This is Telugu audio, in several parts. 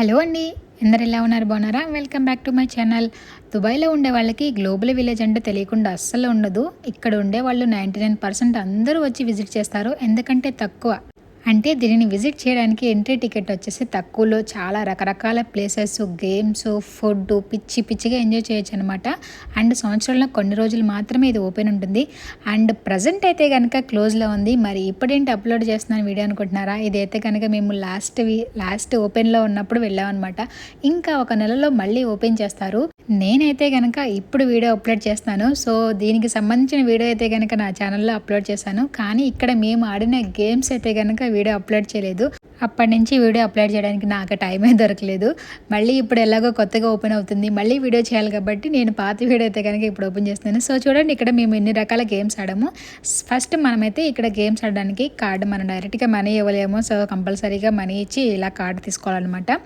హలో అండి, అందరు ఎలా ఉన్నారు? బాగున్నారా? Welcome back to my channel. దుబాయ్లో ఉండే వాళ్ళకి గ్లోబల్ విలేజ్ అంటే తెలియకుండా అస్సలు ఉండదు. ఇక్కడ ఉండే వాళ్ళు 99% అందరూ వచ్చి విజిట్ చేస్తారు. ఎందుకంటే తక్కువ అంటే దీనిని విజిట్ చేయడానికి ఎంట్రీ టికెట్ వచ్చేసి తక్కువలో చాలా రకరకాల ప్లేసెస్, గేమ్స్, ఫుడ్ పిచ్చిగా ఎంజాయ్ చేయొచ్చు అనమాట. అండ్ సంవత్సరంలో కొన్ని రోజులు మాత్రమే ఇది ఓపెన్ ఉంటుంది. అండ్ ప్రజెంట్ అయితే కనుక క్లోజ్లో ఉంది. మరి ఇప్పుడేంటి అప్లోడ్ చేస్తున్నాను వీడియో అనుకుంటున్నారా? ఇదైతే కనుక మేము లాస్ట్ ఓపెన్లో ఉన్నప్పుడు వెళ్ళామన్నమాట. ఇంకా ఒక నెలలో మళ్ళీ ఓపెన్ చేస్తారు. నేనైతే కనుక ఇప్పుడు వీడియో అప్లోడ్ చేస్తాను. సో దీనికి సంబంధించిన వీడియో అయితే కనుక నా ఛానల్లో అప్లోడ్ చేశాను. కానీ ఇక్కడ మేము ఆడిన గేమ్స్ అయితే కనుక వీడియో అప్లోడ్ చేయలేదు. అప్పటి నుంచి వీడియో అప్లోడ్ చేయడానికి నాకు టైమే దొరకలేదు. మళ్ళీ ఇప్పుడు ఎలాగో కొత్తగా ఓపెన్ అవుతుంది, మళ్ళీ వీడియో చేయాలి కాబట్టి నేను పాత వీడియో అయితే కనుక ఇప్పుడు ఓపెన్ చేస్తున్నాను. సో చూడండి, ఇక్కడ మేము ఎన్ని రకాల గేమ్స్ ఆడాము. ఫస్ట్ మనమైతే ఇక్కడ గేమ్స్ ఆడడానికి కార్డు మనం డైరెక్ట్గా మనీ ఇవ్వలేము. సో కంపల్సరీగా మనీ ఇచ్చి ఇలా కార్డు తీసుకోవాలన్నమాట.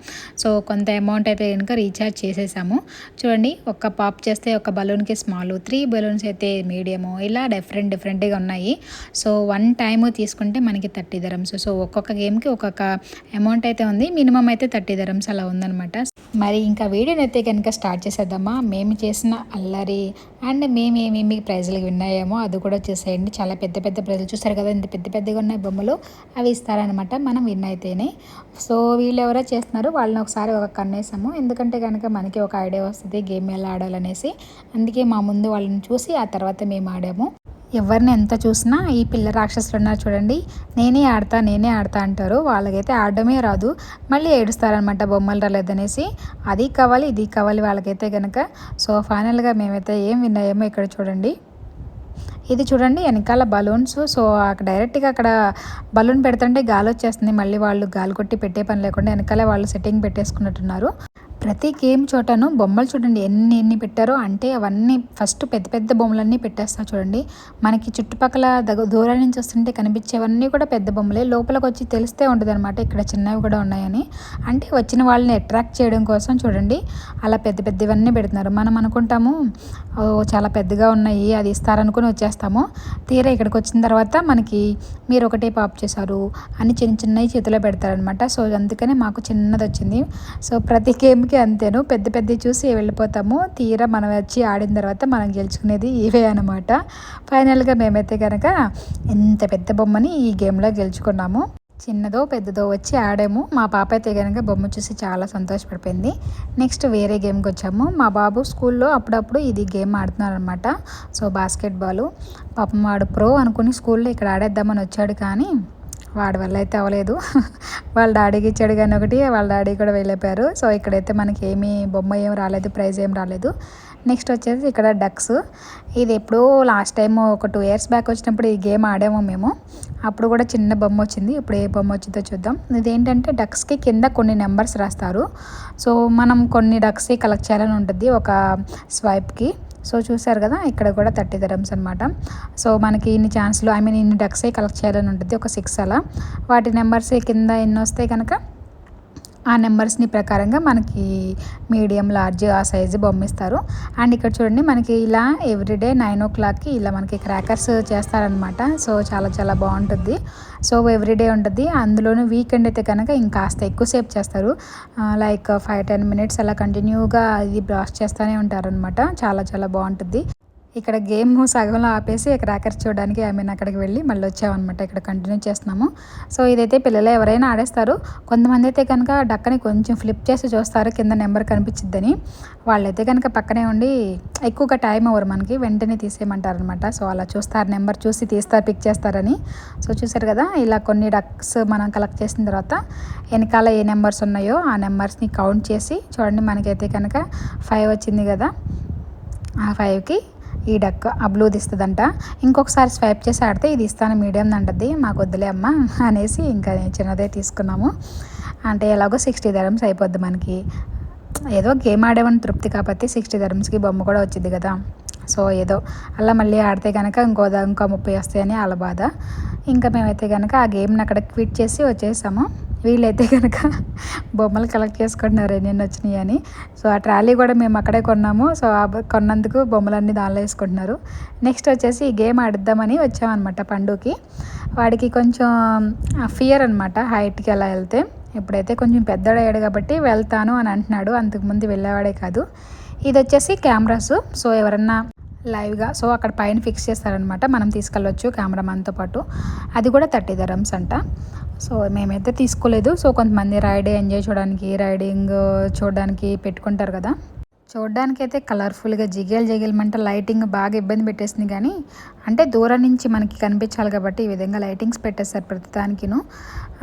సో కొంత అమౌంట్ అయితే కనుక రీఛార్జ్ చేసేసాము. చూడండి, ఒక పాప్ చేస్తే ఒక బలూన్కి స్మాల్, 3 బలూన్స్ అయితే మీడియము, ఇలా డిఫరెంట్గా ఉన్నాయి. సో 1 టైము తీసుకుంటే మనకి 30 dirhams. సో ఒక్కొక్క గేమ్కి ఒక్కొక్క అమౌంట్ అయితే ఉంది. మినిమం అయితే 30 dirhams అలా ఉందన్నమాట. మరి ఇంకా వీడియోని అయితే కనుక స్టార్ట్ చేసేద్దామా. మేము చేసిన అల్లరి అండ్ మేమేమేమి ప్రైజులు విన్నాయేమో అది కూడా చూసేయండి. చాలా పెద్ద ప్రైజులు చూస్తారు కదా, ఇంత పెద్దగా ఉన్నాయి బొమ్మలు, అవి ఇస్తారనమాట మనం విన్ అయితేనే. సో వీళ్ళు ఎవరో చేస్తున్నారు, వాళ్ళని ఒకసారి ఒక కన్నేసాము. ఎందుకంటే కనుక మనకి ఒక ఐడియా వస్తుంది గేమ్ ఎలా ఆడాలనేసి. అందుకే మా ముందు వాళ్ళని చూసి ఆ తర్వాత మేము ఆడాము. ఎవరిని ఎంత చూసినా ఈ పిల్ల రాక్షసులు ఉన్నారు చూడండి, నేనే ఆడతా అంటారు. వాళ్ళకైతే ఆడడమే రాదు, మళ్ళీ ఏడుస్తారనమాట బొమ్మలు రాలేదనేసి. అది కావాలి ఇది కావాలి వాళ్ళకైతే కనుక. సో ఫైనల్గా మేమైతే ఏం విన్నాయేమో ఇక్కడ చూడండి. ఇది చూడండి, వెనకాల బలూన్స్. సో డైరెక్ట్గా అక్కడ బలూన్ పెడుతుంటే గాలి వచ్చేస్తుంది. మళ్ళీ వాళ్ళు గాలి కొట్టి పెట్టే పని లేకుండా వెనకాల వాళ్ళు సెట్టింగ్ పెట్టేసుకున్నట్టున్నారు. ప్రతి గేమ్ చోటను బొమ్మలు చూడండి ఎన్ని పెట్టారో. అంటే అవన్నీ ఫస్ట్ పెద్ద బొమ్మలన్నీ పెట్టేస్తారు చూడండి. మనకి చుట్టుపక్కల దూరం నుంచి వస్తుంటే కనిపించేవన్నీ కూడా పెద్ద బొమ్మలే. లోపలికి వచ్చి తెలిస్తే ఉంటుంది అనమాట ఇక్కడ చిన్నవి కూడా ఉన్నాయని. అంటే వచ్చిన వాళ్ళని అట్రాక్ట్ చేయడం కోసం చూడండి అలా పెద్దవన్నీ పెడుతున్నారు. మనం అనుకుంటాము చాలా పెద్దగా ఉన్నాయి అది ఇస్తారనుకుని వచ్చేస్తాము. తీరా ఇక్కడికి వచ్చిన తర్వాత మనకి మీరు ఒకటే పాప్ చేశారు అని చిన్నవి చేతిలో పెడతారనమాట. సో అందుకనే మాకు చిన్నది వచ్చింది. సో ప్రతి గేమ్కి అంతేను, పెద్ద చూసి వెళ్ళిపోతాము. తీరా మనం వచ్చి ఆడిన తర్వాత మనం గెలుచుకునేది ఇవే అనమాట. ఫైనల్గా మేమైతే కనుక ఎంత పెద్ద బొమ్మని ఈ గేమ్లో గెలుచుకున్నాము. చిన్నదో పెద్దదో వచ్చి ఆడాము. మా పాప అయితే కనుక బొమ్మ చూసి చాలా సంతోషపడిపోయింది. నెక్స్ట్ వేరే గేమ్కి వచ్చాము. మా బాబు స్కూల్లో అప్పుడప్పుడు ఇది గేమ్ ఆడుతున్నారు అనమాట. So basketball. పాపం వాడు ప్రో అనుకుని స్కూల్లో ఇక్కడ ఆడేద్దామని వచ్చాడు, కానీ వాడి వల్ల అయితే అవ్వలేదు. వాళ్ళ డాడీకి ఇచ్చాడు కానీ ఒకటి, వాళ్ళ డాడీ కూడా వెళ్ళిపోయారు. సో ఇక్కడైతే మనకి బొమ్మ ఏం రాలేదు, ప్రైజ్ ఏం రాలేదు. నెక్స్ట్ వచ్చేసి ఇక్కడ డక్స్. ఇది ఎప్పుడో లాస్ట్ టైం ఒక 2 years బ్యాక్ వచ్చినప్పుడు ఈ గేమ్ ఆడాము మేము. అప్పుడు కూడా చిన్న బొమ్మ వచ్చింది. ఇప్పుడు ఏ బొమ్మ వచ్చిందో చూద్దాం. ఇదేంటంటే డక్స్కి కింద కొన్ని నెంబర్స్ రాస్తారు. సో మనం కొన్ని డక్స్ కలెక్ట్ చేయాలని ఉంటుంది ఒక స్వైప్కి. సో చూసారు కదా, ఇక్కడ కూడా 30 dirhams అనమాట. సో మనకి ఇన్ని ఛాన్స్లు ఇన్ని డక్సే కలెక్ట్ చేయాలని ఉంటుంది, ఒక 6 అలా. వాటి నెంబర్స్ కింద ఎన్ని వస్తాయి కనుక ఆ నెంబర్స్ని ప్రకారంగా మనకి మీడియం, లార్జ్ ఆ సైజు బొమ్మిస్తారు. అండ్ ఇక్కడ చూడండి మనకి ఇలా ఎవ్రీడే 9 o'clockకి ఇలా మనకి క్రాకర్స్ చేస్తారనమాట. సో చాలా బాగుంటుంది. సో ఎవ్రీడే ఉంటుంది. అందులోనూ వీకెండ్ అయితే కనుక ఇంకాస్త ఎక్కువసేపు చేస్తారు. లైక్ 5-10 minutes అలా కంటిన్యూగా ఇది బ్లాస్ట్ చేస్తూనే ఉంటారనమాట. చాలా బాగుంటుంది. ఇక్కడ గేమ్ సగంలో ఆపేసి క్రాకర్స్ చూడడానికి అక్కడికి వెళ్ళి మళ్ళీ వచ్చామన్నమాట. ఇక్కడ కంటిన్యూ చేస్తున్నాము. సో ఇదైతే పిల్లలు ఎవరైనా ఆడేస్తారు. కొంతమంది అయితే కనుక డక్కని కొంచెం ఫ్లిప్ చేసి చూస్తారు కింద నెంబర్ కనిపించిద్దని. వాళ్ళైతే కనుక పక్కనే ఉండి ఎక్కువగా టైం అవ్వరు, మనకి వెంటనే తీసేయమంటారనమాట. సో అలా చూస్తారు, నెంబర్ చూసి పిక్ చేస్తారని. సో చూసారు కదా, ఇలా కొన్ని డక్స్ మనం కలెక్ట్ చేసిన తర్వాత వెనకాల ఏ నెంబర్స్ ఉన్నాయో ఆ నెంబర్స్ని కౌంట్ చేసి చూడండి. మనకైతే కనుక 5 వచ్చింది కదా, ఆ 5కి ఈ డక్ ఆ బ్లూది ఇస్తుందంట. ఇంకొకసారి స్వైప్ చేసి ఆడితే ఇది ఇస్తాను మీడియం అంటది. మాకు వద్దులే అమ్మ అనేసి ఇంకా చిన్నదే తీసుకున్నాము. అంటే ఎలాగో 60 dirhams అయిపోద్ది మనకి. ఏదో గేమ్ ఆడేమని తృప్తి కాబట్టి 60 dirhamsకి బొమ్మ కూడా వచ్చింది కదా. సో ఏదో అలా మళ్ళీ ఆడితే కనుక ఇంకో 30 వస్తాయని వాళ్ళ బాధ. ఇంకా మేమైతే కనుక ఆ గేమ్ని అక్కడ క్విట్ చేసి వచ్చేసాము. వీళ్ళైతే కనుక బొమ్మలు కలెక్ట్ చేసుకుంటున్నారు ఎన్ని వచ్చినాయి అని. సో ఆ ట్రాలీ కూడా మేము అక్కడే కొన్నాము. సో కొన్నందుకు బొమ్మలన్నీ దానిలో వేసుకుంటున్నారు. నెక్స్ట్ వచ్చేసి ఈ గేమ్ ఆడిద్దామని వచ్చామన్నమాట పండుకి. వాడికి కొంచెం ఫియర్ అనమాట హైట్కి అలా వెళ్తే. ఇప్పుడైతే కొంచెం పెద్దోడయ్యాడు కాబట్టి వెళ్తాను అని అంటున్నాడు. అంతకుముందు వెళ్ళేవాడే కాదు. ఇది వచ్చేసి కెమెరాస్. సో ఎవరన్నా లైవ్గా సో అక్కడ పైన ఫిక్స్ చేస్తారనమాట, మనం తీసుకెళ్ళొచ్చు కెమెరామ్యాన్తో పాటు. అది కూడా 30 dirhams అంట. సో మేమైతే తీసుకోలేదు. సో కొంతమంది రైడింగ్ చూడడానికి పెట్టుకుంటారు కదా. చూడడానికి అయితే కలర్ఫుల్గా జిగేలమంట లైటింగ్ బాగా ఇబ్బంది పెట్టేసింది. కానీ అంటే దూరం నుంచి మనకి కనిపించాలి కాబట్టి ఈ విధంగా లైటింగ్స్ పెట్టేస్తారు ప్రతిదానికిను.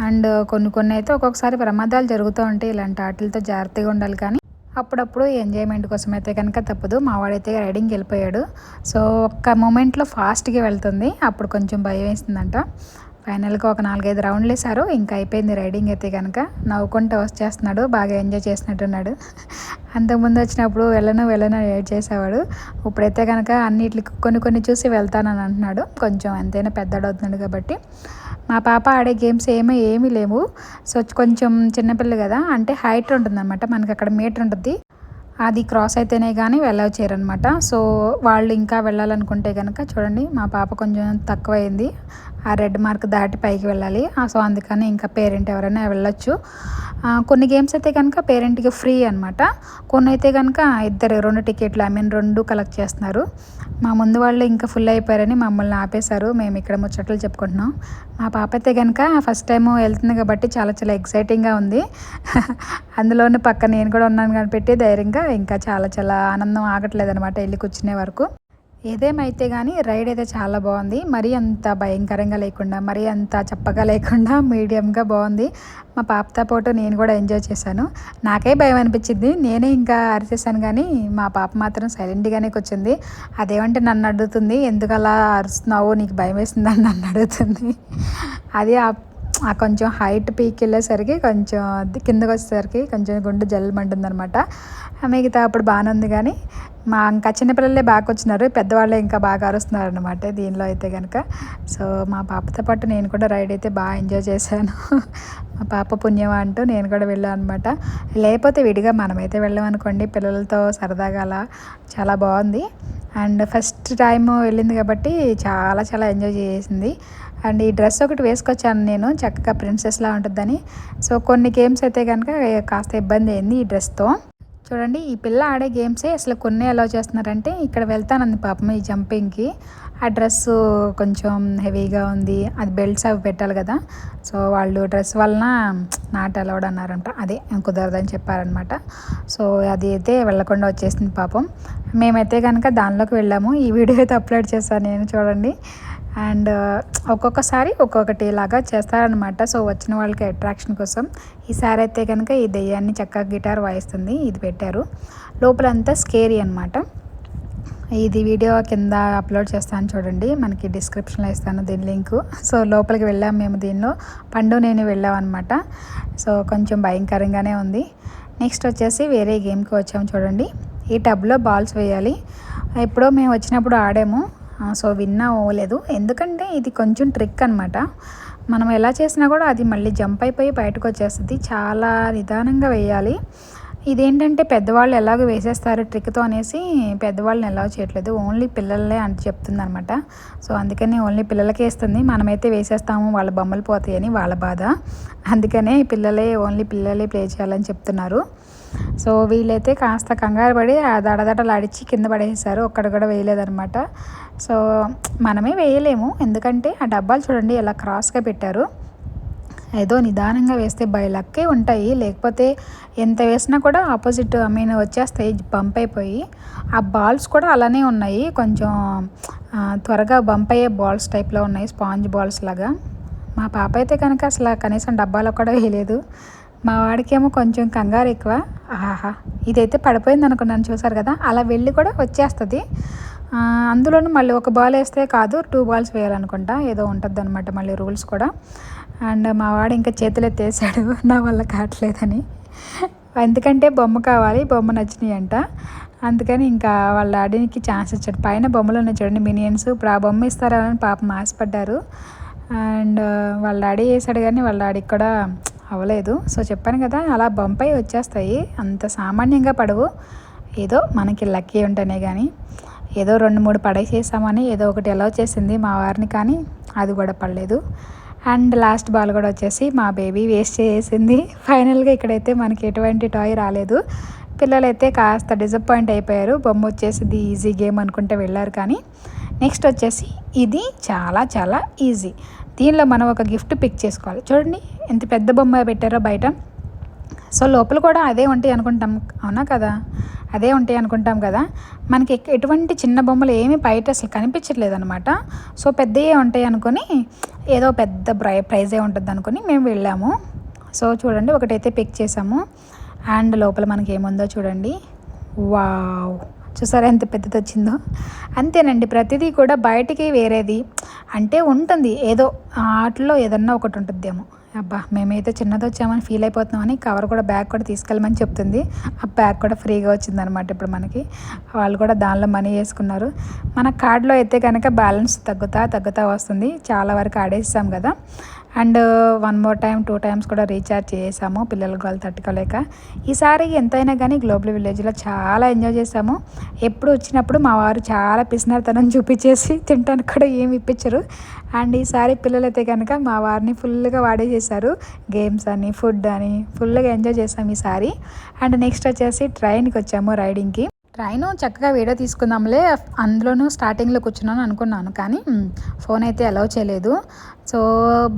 అండ్ కొన్ని అయితే ఒక్కొక్కసారి ప్రమాదాలు జరుగుతూ ఉంటాయి. ఇలాంటి వాటితో జాగ్రత్తగా ఉండాలి. కానీ అప్పుడప్పుడు ఎంజాయ్మెంట్ కోసం అయితే కనుక తప్పదు. మా వాడైతే రైడింగ్కి వెళ్ళిపోయాడు. సో ఒక్క మూమెంట్లో ఫాస్ట్గా వెళ్తుంది, అప్పుడు కొంచెం భయం వేసిందంట. ఫైనల్గా ఒక 4-5 రౌండ్లు వేశారు, ఇంకా అయిపోయింది రైడింగ్ అయితే కనుక. నవ్వుకుంటూ వచ్చేస్తున్నాడు, బాగా ఎంజాయ్ చేసినట్టున్నాడు. అంతకుముందు వచ్చినప్పుడు వెళ్ళను ఏడ్ చేసేవాడు. ఇప్పుడైతే కనుక అన్నిటికి కొన్ని చూసి వెళ్తానని అంటున్నాడు. కొంచెం ఎంతైనా పెద్దడవుతున్నాడు కాబట్టి. మా పాప ఆడే గేమ్స్ ఏమీ లేవు. సో కొంచెం చిన్నపిల్ల కదా, అంటే హైట్ ఉంటుందన్నమాట, మనకి అక్కడ మీటర్ ఉంటుంది, అది క్రాస్ అయితేనే కానీ వెళ్ళవచ్చారనమాట. సో వాళ్ళు ఇంకా వెళ్ళాలనుకుంటే కనుక చూడండి, మా పాప కొంచెం తక్కువ అయింది, ఆ రెడ్ మార్క్ దాటి పైకి వెళ్ళాలి. సో అందుకని ఇంకా పేరెంట్ ఎవరైనా వెళ్ళొచ్చు. కొన్ని గేమ్స్ అయితే కనుక పేరెంట్కి ఫ్రీ అనమాట. కొన్ని అయితే కనుక 2 టికెట్లు 2 కలెక్ట్ చేస్తున్నారు. మా ముందు వాళ్ళు ఇంకా ఫుల్ అయిపోయారని మమ్మల్ని ఆపేశారు. మేము ఇక్కడ ముచ్చట్లు చెప్పుకుంటున్నాం. మా పాప అయితే కనుక ఫస్ట్ టైం వెళ్తుంది కాబట్టి చాలా ఎక్సైటింగ్గా ఉంది. అందులోనూ పక్క నేను కూడా ఉన్నాను కనిపెట్టి ధైర్యంగా ఇంకా చాలా ఆనందం ఆగట్లేదు అనమాట వెళ్ళి కూర్చునే వరకు. ఏదేమైతే కానీ రైడ్ అయితే చాలా బాగుంది. మరీ అంత భయంకరంగా లేకుండా, మరీ అంత చప్పగా లేకుండా మీడియంగా బాగుంది. మా పాపతో పాటు నేను కూడా ఎంజాయ్ చేశాను. నాకే భయం అనిపించింది, నేనే ఇంకా అరిచేసాను. కానీ మా పాప మాత్రం సైలెంట్గానే కూర్చుంది. అదేమంటే నన్ను అడుగుతుంది, ఎందుకు అలా అరుస్తున్నావు, నీకు భయం వేసిందని నన్ను అడుగుతుంది. అది కొంచెం హైట్ పీక్ వెళ్ళేసరికి కొంచెం కిందకు వచ్చేసరికి కొంచెం గుండె జల్లుమంటుంది అనమాట. మిగతా అప్పుడు బాగానే ఉంది. కానీ ఇంకా చిన్నపిల్లలే బాగా వచ్చినారు, పెద్దవాళ్ళే ఇంకా బాగా అరుస్తున్నారు అనమాట దీనిలో అయితే కనుక. సో మా పాపతో పాటు నేను కూడా రైడ్ అయితే బాగా ఎంజాయ్ చేశాను. మా పాప పుణ్యమా అంటూ నేను కూడా వెళ్ళాను అనమాట. లేకపోతే విడిగా మనమైతే వెళ్ళామనుకోండి పిల్లలతో సరదాగా అలా చాలా బాగుంది. అండ్ ఫస్ట్ టైం వెళ్ళింది కాబట్టి చాలా ఎంజాయ్ చేసింది. అండ్ ఈ డ్రెస్ ఒకటి వేసుకొచ్చాను నేను, చక్కగా ప్రిన్సెస్లా ఉంటుందని. సో కొన్ని గేమ్స్ అయితే కనుక కాస్త ఇబ్బంది అయింది ఈ డ్రెస్తో. చూడండి, ఈ పిల్ల ఆడే గేమ్సే అసలు కొన్ని ఎలా చేస్తున్నారంటే, ఇక్కడ వెళ్తానంది పాపం ఈ జంపింగ్కి. ఆ డ్రెస్సు కొంచెం హెవీగా ఉంది, అది బెల్ట్స్ అవి పెట్టాలి కదా. సో వాళ్ళు డ్రెస్ వలన నాట్ అలౌడ్ అన్నారంట, అదే కుదరదని చెప్పారనమాట. సో అది అయితే వెళ్ళకుండా వచ్చేసింది పాపం. మేమైతే కనుక దానిలోకి వెళ్ళాము. ఈ వీడియో అయితే అప్లోడ్ చేశాను నేను, చూడండి. అండ్ ఒక్కొక్కసారి ఒక్కొక్కటి ఇలాగా చేస్తారనమాట. సో వచ్చిన వాళ్ళకి అట్రాక్షన్ కోసం. ఈసారి అయితే కనుక ఈ దెయ్యాన్ని చక్కగా గిటార్ వాయిస్తుంది, ఇది పెట్టారు. లోపలంతా స్కేరీ అనమాట. ఇది వీడియో కింద అప్లోడ్ చేస్తాను చూడండి, మనకి డిస్క్రిప్షన్లో ఇస్తాను దీని లింకు. సో లోపలికి వెళ్ళాము మేము, దీనిలో పండు నేను వెళ్ళామన్నమాట. సో కొంచెం భయంకరంగానే ఉంది. నెక్స్ట్ వచ్చేసి వేరే గేమ్కి వచ్చాము చూడండి. ఈ టబ్లో బాల్స్ వేయాలి. ఎప్పుడో మేము వచ్చినప్పుడు ఆడాము, సో విన్నా అవ్వలేదు. ఎందుకంటే ఇది కొంచెం ట్రిక్ అనమాట. మనం ఎలా చేసినా కూడా అది మళ్ళీ జంప్ అయిపోయి బయటకు వచ్చేస్తుంది. చాలా నిదానంగా వేయాలి. ఇదేంటంటే పెద్దవాళ్ళు ఎలాగో వేసేస్తారు ట్రిక్తో అనేసి పెద్దవాళ్ళని ఎలా చేయట్లేదు, ఓన్లీ పిల్లలే అంటే చెప్తుంది అనమాట. సో అందుకని ఓన్లీ పిల్లలకే ఇస్తుంది. మనమైతే వేసేస్తాము వాళ్ళ బొమ్మలు పోతాయని వాళ్ళ బాధ. అందుకనే ఓన్లీ పిల్లలే ప్లే చేయాలని చెప్తున్నారు. సో వీళ్ళైతే కాస్త కంగారు పడి ఆ దడదడలాడిచ్చి కింద పడేసారు, ఒక్కడ కూడా వేయలేదనమాట. సో మనమే వేయలేము, ఎందుకంటే ఆ డబ్బాలు చూడండి ఎలా క్రాస్గా పెట్టారు. ఏదో నిదానంగా వేస్తే బై లక్కే ఉంటాయి, లేకపోతే ఎంత వేసినా కూడా ఆపోజిట్ వచ్చేస్తాయి బంప్ అయిపోయి. ఆ బాల్స్ కూడా అలానే ఉన్నాయి, కొంచెం త్వరగా బంప్ అయ్యే బాల్స్ టైప్లో ఉన్నాయి, స్పాంజ్ బాల్స్ లాగా. మా పాప అయితే కనుక అసలు కనీసం డబ్బాలో కూడా వేయలేదు. మా వాడికేమో కొంచెం కంగారు ఎక్కువ. ఆహా, ఇదైతే పడిపోయింది అనుకున్నాను, చూసారు కదా, అలా వెళ్ళి కూడా వచ్చేస్తుంది. అందులోనూ మళ్ళీ ఒక బాల్ వేస్తే కాదు, 2 balls వేయాలనుకుంటా, ఏదో ఉంటుంది అనమాట మళ్ళీ రూల్స్ కూడా. అండ్ మా వాడు ఇంకా చేతులు ఎత్తేసాడు నా వల్ల కావట్లేదని. ఎందుకంటే బొమ్మ కావాలి, బొమ్మ నచ్చినాయి అంట. అందుకని ఇంకా వాళ్ళ డాడీకి ఛాన్స్ ఇచ్చాడు. పైన బొమ్మలు ఉన్నాయి చూడండి, మినియన్స్. ఇప్పుడు ఆ బొమ్మ ఇస్తారని పాపం ఆశపడ్డారు. అండ్ వాళ్ళ డాడీ వేసాడు కానీ వాళ్ళ డాడీకి కూడా అవ్వలేదు. సో చెప్పాను కదా, అలా బంపై వచ్చేస్తాయి, అంత సామాన్యంగా పడవు. ఏదో మనకి లక్కీ ఉంటేనే కానీ. ఏదో 2-3 పడేసేసామని ఏదో ఒకటి ఎలా వచ్చేసింది మా వారిని, కానీ అది కూడా పడలేదు. అండ్ లాస్ట్ బాల్ కూడా వచ్చేసి మా బేబీ వేస్ట్ చేసింది. ఫైనల్గా ఇక్కడైతే మనకి ఎటువంటి టాయ్ రాలేదు. పిల్లలైతే కాస్త డిసప్పాయింట్ అయిపోయారు. బొమ్మ వచ్చేసింది ఈజీ గేమ్ అనుకుంటే వెళ్ళారు. కానీ నెక్స్ట్ వచ్చేసి ఇది చాలా చాలా ఈజీ. దీనిలో మనం ఒక గిఫ్ట్ పిక్ చేసుకోవాలి. చూడండి ఎంత పెద్ద బొమ్మ పెట్టారో బయట. సో లోపల కూడా అదే ఉంటాయి అనుకుంటాం, అవునా కదా? అదే ఉంటాయి అనుకుంటాం కదా. మనకి ఎటువంటి చిన్న బొమ్మలు ఏమీ బయట అసలు కనిపించట్లేదు అనమాట. సో పెద్దయే ఉంటాయి అనుకొని, ఏదో పెద్ద ప్రైజే ఉంటుంది అనుకొని మేము వెళ్ళాము. సో చూడండి ఒకటైతే పిక్ చేసాము. అండ్ లోపల మనకి ఏముందో చూడండి. వావ్, చూసారా ఎంత పెద్దది వచ్చిందో. అంతేనండి, ప్రతిదీ కూడా బయటికి వేరేది అంటే ఉంటుంది, ఏదో ఆటలో ఏదన్నా ఒకటి ఉంటుందేమో. అబ్బా మేమైతే చిన్నది వచ్చామని ఫీల్ అయిపోతున్నామని కవర్ కూడా బ్యాగ్ కూడా తీసుకెళ్ళమని చెప్తుంది. ఆ బ్యాగ్ కూడా ఫ్రీగా వచ్చిందనమాట. ఇప్పుడు మనకి వాళ్ళు కూడా దానిలో మనీ వేసుకున్నారు. మన కార్డులో అయితే కనుక బ్యాలెన్స్ తగ్గుతా వస్తుంది. చాలా వరకు ఆడేసాం కదా. అండ్ 1 more time 2 times కూడా రీఛార్జ్ చేసాము పిల్లల గోల తట్టుకోలేక. ఈసారి ఎంతైనా కానీ గ్లోబల్ విలేజ్లో చాలా ఎంజాయ్ చేసాము. ఎప్పుడు వచ్చినప్పుడు మా వారు చాలా పిసినారితనం చూపించేసి తినడానికి కూడా ఏమి ఇప్పించరు. అండ్ ఈసారి పిల్లలైతే కనుక మా వారిని ఫుల్గా వాడేసేసారు. గేమ్స్ అని ఫుడ్ అని ఫుల్గా ఎంజాయ్ చేసాము ఈసారి. అండ్ నెక్స్ట్ వచ్చేసి ట్రైన్కి వచ్చాము రైడింగ్కి. ట్రైను చక్కగా వీడియో తీసుకుందాంలే అందులోనూ స్టార్టింగ్లో కూర్చున్నాను అనుకున్నాను, కానీ ఫోన్ అయితే అలౌ చేయలేదు. సో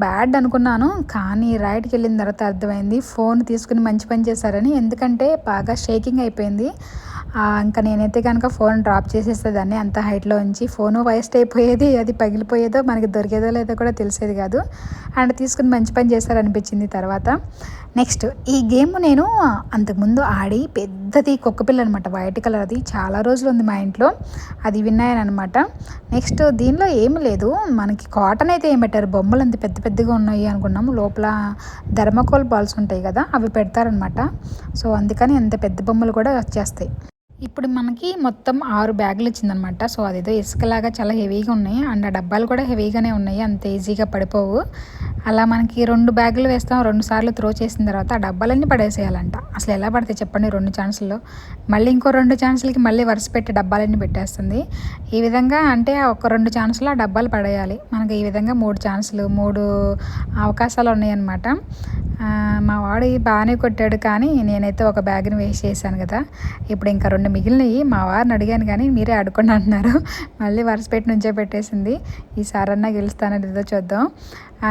బ్యాడ్ అనుకున్నాను, కానీ రైడ్కి వెళ్ళిన తర్వాత అర్థమైంది ఫోన్ తీసుకుని మంచి పని చేశారని. ఎందుకంటే బాగా షేకింగ్ అయిపోయింది. ఇంకా నేనైతే కనుక ఫోన్ డ్రాప్ చేసేసేదాన్ని అంత హైట్లో ఉంచి. ఫోను వేస్ట్ అయిపోయేది, అది పగిలిపోయేదో మనకి దొరికేదో లేదో కూడా తెలిసేది కాదు. అండ్ తీసుకుని మంచి పని చేశారనిపించింది తర్వాత. నెక్స్ట్ ఈ గేమ్ నేను అంతకుముందు ఆడి పెద్దది కుక్కపిల్ల అనమాట, వైట్ కలర్. అది చాలా రోజులు ఉంది మా ఇంట్లో, అది విన్నాయనమాట. నెక్స్ట్ దీనిలో ఏమి లేదు, మనకి కాటన్ అయితే ఏం పెట్టారు, బొమ్మలు అంత పెద్ద పెద్దగా ఉన్నాయి అనుకున్నాము. లోపల థర్మాకోల్ బాల్స్ ఉంటాయి కదా, అవి పెడతారనమాట. సో అందుకని అంత పెద్ద బొమ్మలు కూడా వచ్చేస్తాయి. ఇప్పుడు మనకి మొత్తం 6 బ్యాగులు ఇచ్చిందనమాట. సో అదేదో ఇసుకలాగా చాలా హెవీగా ఉన్నాయి. అండ్ ఆ డబ్బాలు కూడా హెవీగానే ఉన్నాయి, అంత ఈజీగా పడిపోవు. అలా మనకి 2 బ్యాగులు వేస్తాం, 2 సార్లు త్రో చేసిన తర్వాత ఆ డబ్బాలన్నీ పడేసేయాలంట. అసలు ఎలా పడతాయి చెప్పండి 2 ఛాన్సుల్లో. మళ్ళీ ఇంకో 2 ఛాన్సులకి మళ్ళీ వరుస పెట్టి డబ్బాలన్నీ పెట్టేస్తుంది. ఈ విధంగా అంటే ఒక 2 ఛాన్సులు ఆ డబ్బాలు పడేయాలి. మనకి ఈ విధంగా 3 ఛాన్సులు 3 అవకాశాలు ఉన్నాయన్నమాట. మా వాడు బాగానే కొట్టాడు, కానీ నేనైతే ఒక బ్యాగ్ని వేస్ట్ చేశాను కదా. ఇప్పుడు ఇంకా 2 మిగిలినవి. మా వారిని అడిగాను కానీ మీరే ఆడుకోండి అంటున్నారు. మళ్ళీ వరుస పెట్టి నుంచే పెట్టేసింది. ఈసారన్నా గెలుస్తానని ఏదో చూద్దాం.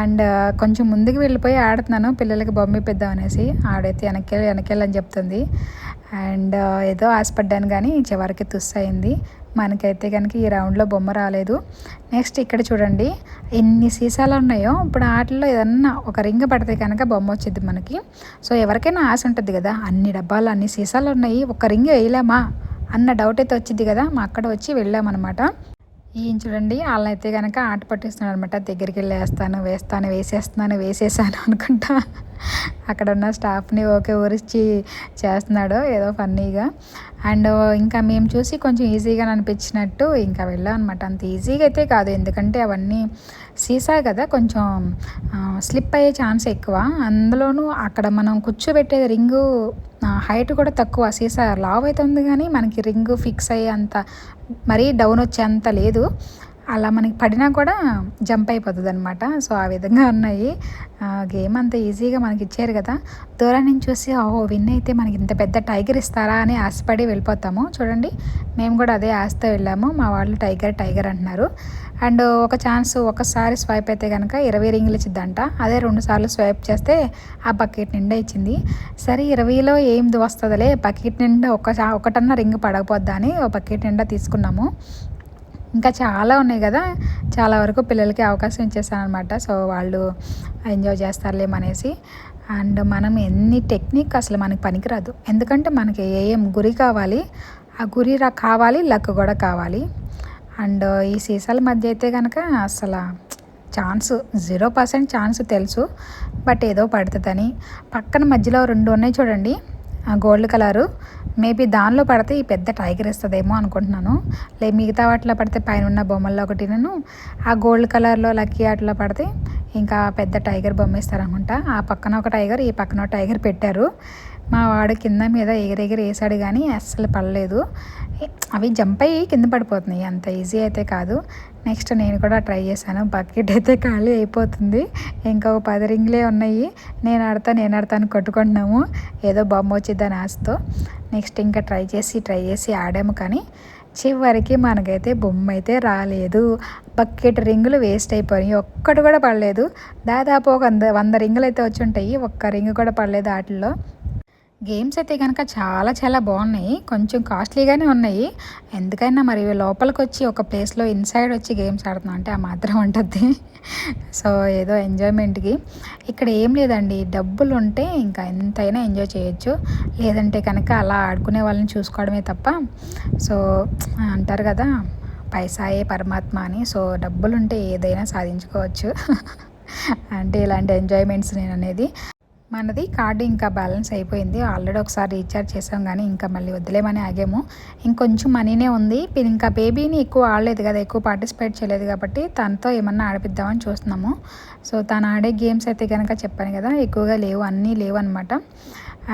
అండ్ కొంచెం ముందుకు వెళ్ళిపోయి ఆడుతున్నాను, పిల్లలకి బొమ్మ ఇప్పిద్దాం అనేసి. ఆడైతే వెనకెళ్ళని చెప్తుంది. అండ్ ఏదో ఆశపడ్డాను కానీ చివరికి తుస్ అయింది. మనకైతే కనుక ఈ రౌండ్లో బొమ్మ రాలేదు. నెక్స్ట్ ఇక్కడ చూడండి ఎన్ని సీసాలు ఉన్నాయో. ఇప్పుడు ఆటల్లో ఏదన్నా ఒక రింగ్ పడితే కనుక బొమ్మ వచ్చింది మనకి. సో ఎవరికైనా ఆశ ఉంటుంది కదా, అన్ని డబ్బాలు అన్ని సీసాలు ఉన్నాయి, ఒక రింగ్ వేయలేమా అన్న డౌట్ అయితే వచ్చింది కదా. మా అక్కడ వచ్చి వెళ్ళామన్నమాట. ఈయన చూడండి వాళ్ళైతే కనుక ఆట పట్టిస్తున్నాడు అనమాట. దగ్గరికి వెళ్ళి వేసేసాను అనుకుంటా. అక్కడ ఉన్న స్టాఫ్ని ఓకే ఊరిచ్చి చేస్తున్నాడు ఏదో ఫన్నీగా. అండ్ ఇంకా మేము చూసి కొంచెం ఈజీగా అనిపించినట్టు ఇంకా వెళ్ళాం అనమాట. అంత ఈజీగా అయితే కాదు, ఎందుకంటే అవన్నీ సీసా కదా, కొంచెం స్లిప్ అయ్యే ఛాన్స్ ఎక్కువ. అందులోనూ అక్కడ మనం కూర్చోబెట్టే రింగు హైట్ కూడా తక్కువ. సీసా లావ్ అవుతుంది కానీ మనకి రింగు ఫిక్స్ అయ్యే అంత మరీ డౌన్ వచ్చేంత లేదు. అలా మనకి పడినా కూడా జంప్ అయిపోతుంది అనమాట. సో ఆ విధంగా ఉన్నాయి. గేమ్ అంత ఈజీగా మనకి ఇచ్చారు కదా. దూరం నుంచి చూసి విన్ అయితే మనకి ఇంత పెద్ద టైగర్ ఇస్తారా అని ఆశపడి వెళ్ళిపోతాము. చూడండి మేము కూడా అదే ఆశతో వెళ్ళాము. మా వాళ్ళు టైగర్ అంటున్నారు. అండ్ ఒకసారి స్వైప్ అయితే కనుక 20 రింగులు ఇచ్చిద్దంట. అదే 2 సార్లు స్వైప్ చేస్తే ఆ బకెట్ నిండా ఇచ్చింది. సరే 20లో ఏం వస్తుందిలే, బకెట్ నిండా ఒకటన్నా రింగ్ పడకపోద్దా అని ఒక బకెట్ నిండా తీసుకున్నాము. ఇంకా చాలా ఉన్నాయి కదా, చాలా వరకు పిల్లలకి అవకాశం ఇచ్చేస్తాను అనమాట. సో వాళ్ళు ఎంజాయ్ చేస్తారులేమనేసి. అండ్ మనం ఎన్ని టెక్నిక్ అసలు మనకి పనికిరాదు, ఎందుకంటే మనకి ఏం గురి కావాలి, ఆ గురి కావాలి, లక్ కూడా కావాలి. అండ్ ఈ సీసాల మధ్య అయితే కనుక అసలు 0% ఛాన్స్ తెలుసు, బట్ ఏదో పడుతుందని. పక్కన మధ్యలో 2 ఉన్నాయి చూడండి, గోల్డ్ కలరు. మేబీ దానిలో పడితే ఈ పెద్ద టైగర్ ఇస్తుందేమో అనుకుంటున్నాను. మిగతా వాటిలో పడితే పైన ఉన్న బొమ్మల్లో ఒకటిను, ఆ గోల్డ్ కలర్లో లక్కీ ఆటలో పడితే ఇంకా పెద్ద టైగర్ బొమ్మ ఇస్తారనుకుంటా. ఆ పక్కన ఒక టైగర్, ఈ పక్కన ఒక టైగర్ పెట్టారు. మా వాడు కింద మీద ఎగిరెగిరి వేసాడు కానీ అస్సలు పడలేదు. అవి జంప్ అయ్యి కింద పడిపోతున్నాయి, అంత ఈజీ అయితే కాదు. నెక్స్ట్ నేను కూడా ట్రై చేశాను. బకెట్ అయితే ఖాళీ అయిపోతుంది, ఇంకొక 10 రింగులే ఉన్నాయి. నేను ఆడతాను కొట్టుకుంటున్నాము, ఏదో బొమ్మ వచ్చిద్దని ఆశతో. నెక్స్ట్ ఇంకా ట్రై చేసి ఆడాము, కానీ చివరికి మనకైతే బొమ్మ అయితే రాలేదు. బకెట్ రింగులు వేస్ట్ అయిపోయినాయి, ఒక్కటి కూడా పడలేదు. దాదాపు ఒక 100 రింగులు అయితే వచ్చి ఉంటాయి, ఒక్క రింగు కూడా పడలేదు ఆటల్లో. గేమ్స్ అయితే కనుక చాలా చాలా బాగున్నాయి, కొంచెం కాస్ట్లీగానే ఉన్నాయి. ఎందుకైనా మరి లోపలికి వచ్చి ఒక ప్లేస్లో ఇన్సైడ్ వచ్చి గేమ్స్ ఆడుతున్నాం అంటే ఆ మాత్రం ఉంటుంది. సో ఏదో ఎంజాయ్మెంట్కి. ఇక్కడ ఏం లేదండి, డబ్బులు ఉంటే ఇంకా ఎంతైనా ఎంజాయ్ చేయొచ్చు, లేదంటే కనుక అలా ఆడుకునే వాళ్ళని చూసుకోవడమే తప్ప. సో అంటారు కదా, పైసాయే పరమాత్మ అని. సో డబ్బులు ఉంటే ఏదైనా సాధించుకోవచ్చు. అంటే ఇలాంటి ఎంజాయ్మెంట్స్ నేను అనేది. మనది కార్డు ఇంకా బ్యాలెన్స్ అయిపోయింది, ఆల్రెడీ ఒకసారి రీఛార్జ్ చేసాం, కానీ ఇంకా మళ్ళీ వదిలేమని ఆగాము. ఇంకొంచెం మనీనే ఉంది. ఇంకా బేబీని ఎక్కువ ఆడలేదు కదా, ఎక్కువ పార్టిసిపేట్ చేయలేదు కాబట్టి తనతో ఏమన్నా ఆడిపిద్దామని చూస్తున్నాము. సో తను ఆడే గేమ్స్ అయితే కనుక చెప్పాను కదా ఎక్కువగా లేవు, అన్నీ లేవు అనమాట.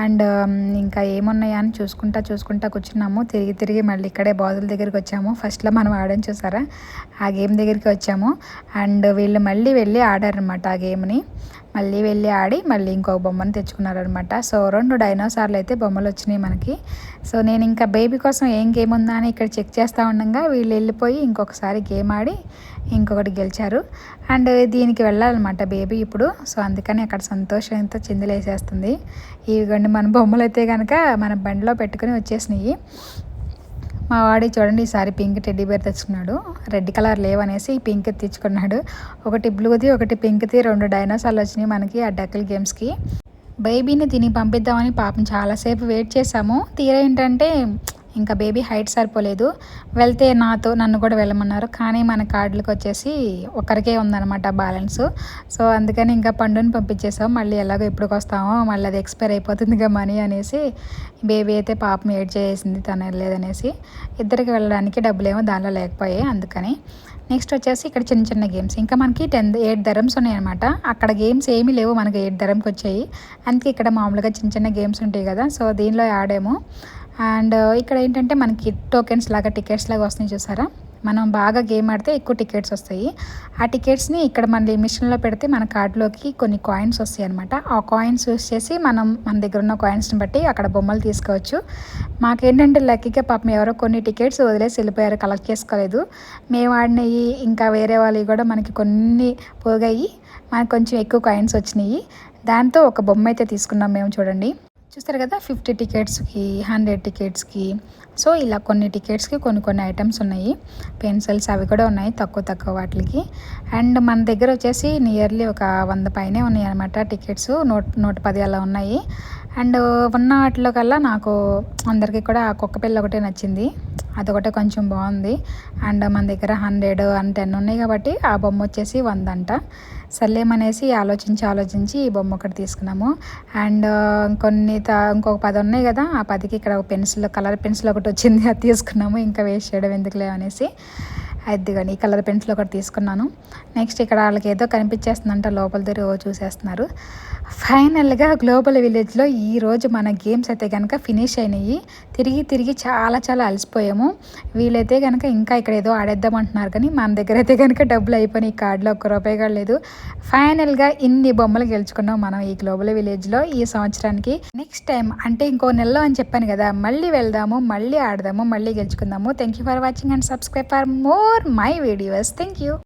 అండ్ ఇంకా ఏమున్నాయా అని చూసుకుంటా కూర్చున్నాము. తిరిగి మళ్ళీ ఇక్కడే బాతుల దగ్గరికి వచ్చాము. ఫస్ట్లో మనం ఆడని చూసారా, ఆ గేమ్ దగ్గరికి వచ్చాము. అండ్ వీళ్ళు మళ్ళీ వెళ్ళి ఆడారనమాట ఆ గేమ్ని. మళ్ళీ వెళ్ళి ఆడి మళ్ళీ ఇంకొక బొమ్మను తెచ్చుకున్నారనమాట. సో 2 డైనోసార్లు అయితే బొమ్మలు వచ్చినాయి మనకి. సో నేను ఇంకా బేబీ కోసం ఏం గేమ్ ఉందా అని ఇక్కడ చెక్ చేస్తూ ఉండగా వీళ్ళు వెళ్ళిపోయి ఇంకొకసారి గేమ్ ఆడి ఇంకొకటి గెలిచారు. అండ్ దీనికి వెళ్ళాలన్నమాట బేబీ ఇప్పుడు. సో అందుకని అక్కడ సంతోషంతో చిందులేసేస్తుంది. ఇవిగోండి మన బొమ్మలు అయితే కనుక మన బండిలో పెట్టుకుని వచ్చేసినాయి. మా వాడి చూడండి ఈసారి పింక్ టెడ్డీ బేర్ తెచ్చుకున్నాడు, రెడ్ కలర్ లేవనేసి పింక్ తెచ్చుకున్నాడు. ఒకటి బ్లూది ఒకటి పింక్ది 2 డైనోసార్లు వచ్చినాయి మనకి ఆ డక్కల్ గేమ్స్కి. బేబీని దీనికి పంపిద్దామని పాపం చాలాసేపు వెయిట్ చేసాము. తీరా ఏంటంటే ఇంకా బేబీ హైట్ సరిపోలేదు, వెళ్తే నన్ను కూడా వెళ్ళమన్నారు. కానీ మన కార్డులకు వచ్చేసి ఒకరికే ఉందన్నమాట బ్యాలెన్స్. సో అందుకని ఇంకా పండుని పంపించేసాం. మళ్ళీ ఎలాగో ఎప్పటికి వస్తామో, మళ్ళీ అది ఎక్స్పైర్ అయిపోతుందిగా మనీ అనేసి బేబీ అయితే పాపం ఏడ్ చేసింది, తను వెళ్ళలేదనేసి. ఇద్దరికి వెళ్ళడానికి డబ్బులేమో దానిలో లేకపోయాయి, అందుకని. నెక్స్ట్ వచ్చేసి ఇక్కడ చిన్న గేమ్స్, ఇంకా మనకి 8 ధరమ్స్ ఉన్నాయన్నమాట. అక్కడ గేమ్స్ ఏమీ లేవు, మనకి 8 ధరంకి వచ్చాయి. అందుకే ఇక్కడ మామూలుగా చిన్న గేమ్స్ ఉంటాయి కదా, సో దీనిలో ఆడాము. అండ్ ఇక్కడ ఏంటంటే మనకి టోకెన్స్ లాగా టికెట్స్ లాగా వస్తున్నాయి చూసారా, మనం బాగా గేమ్ ఆడితే ఎక్కువ టికెట్స్ వస్తాయి. ఆ టికెట్స్ని ఇక్కడ మన మిషన్లో పెడితే మన కార్డులోకి కొన్ని కాయిన్స్ వస్తాయి అనమాట. ఆ కాయిన్స్ యూస్ చేసి మన దగ్గర ఉన్న కాయిన్స్ని బట్టి అక్కడ బొమ్మలు తీసుకోవచ్చు. మాకేంటంటే లక్కీగా పాపం ఎవరో కొన్ని టికెట్స్ వదిలేసి వెళ్ళిపోయారు, కలెక్ట్ చేసుకోలేదు. మేము ఆడినవి ఇంకా వేరే వాళ్ళవి కూడా మనకి కొన్ని పోగాయి, మనకు కొంచెం ఎక్కువ కాయిన్స్ వచ్చినాయి. దాంతో ఒక బొమ్మ అయితే తీసుకున్నాం మేము. చూడండి చూస్తారు కదా, 50 టికెట్స్కి 100 టికెట్స్కి. సో ఇలా కొన్ని టికెట్స్కి కొన్ని ఐటమ్స్ ఉన్నాయి. పెన్సిల్స్ అవి కూడా ఉన్నాయి తక్కువ వాటికి. అండ్ మన దగ్గర వచ్చేసి నియర్లీ ఒక 100 పైనే ఉన్నాయి అనమాట టికెట్స్, 110 అలా ఉన్నాయి. అండ్ ఉన్న వాటిలో కల్లా నాకు అందరికీ కూడా ఆ కుక్క పిల్ల ఒకటే నచ్చింది, అదొకటే కొంచెం బాగుంది. అండ్ మన దగ్గర 100 and 10 ఉన్నాయి కాబట్టి ఆ బొమ్మ వచ్చేసి 100 అంట. సర్లేమనేసి ఆలోచించి ఈ బొమ్మ ఒకటి తీసుకున్నాము. అండ్ ఇంకొక 10 ఉన్నాయి కదా, ఆ 10కి ఇక్కడ ఒక కలర్ పెన్సిల్ ఒకటి వచ్చింది, అది తీసుకున్నాము. ఇంకా వేస్ట్ చేయడం ఎందుకులే అనేసి అది కానీ ఈ కలర్ పెన్సిల్ ఒకటి తీసుకున్నాను. నెక్స్ట్ ఇక్కడ వాళ్ళకి ఏదో కనిపించేస్తుందంట, లోపల దగ్గర చూసేస్తున్నారు. ఫైనల్గా గ్లోబల్ విలేజ్లో ఈరోజు మన గేమ్స్ అయితే కనుక ఫినిష్ అయినాయి. తిరిగి చాలా అలసిపోయాము. వీళ్ళైతే కనుక ఇంకా ఇక్కడ ఏదో ఆడేద్దామంటున్నారు, కానీ మన దగ్గర అయితే కనుక డబ్బులు అయిపోయినాయి, కార్డులో ₹1 కూడా లేదు. ఫైనల్గా ఇన్ని బొమ్మలు గెలుచుకున్నాం మనం ఈ గ్లోబల్ విలేజ్లో ఈ సంవత్సరానికి. నెక్స్ట్ టైం అంటే ఇంకో నెలలో అని చెప్పాను కదా, మళ్ళీ వెళ్దాము, మళ్ళీ ఆడదాము, మళ్ళీ గెలుచుకుందాము. Thank you for watching and subscribe for more my videos. Thank you.